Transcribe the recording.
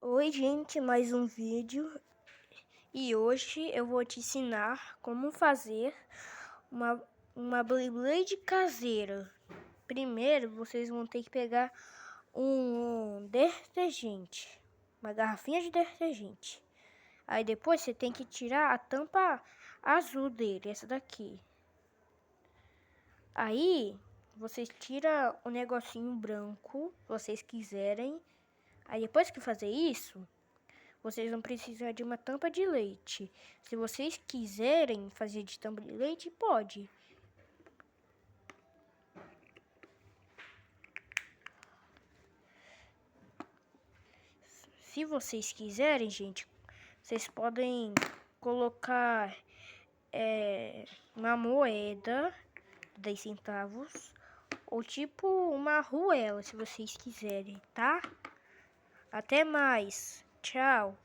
Oi gente, mais um vídeo e hoje eu vou te ensinar como fazer uma Beyblade caseira. Primeiro vocês vão ter que pegar um detergente, uma garrafinha de detergente. Aí depois você tem que tirar a tampa azul dele, essa daqui. Aí vocês tiram o negocinho branco, se vocês quiserem. Aí depois que fazer isso, vocês vão precisar de uma tampa de leite. Se vocês quiserem fazer de tampa de leite, pode. Se vocês quiserem, gente, vocês podem colocar uma moeda, 10 centavos, ou tipo uma arruela, se vocês quiserem, tá? Até mais. Tchau.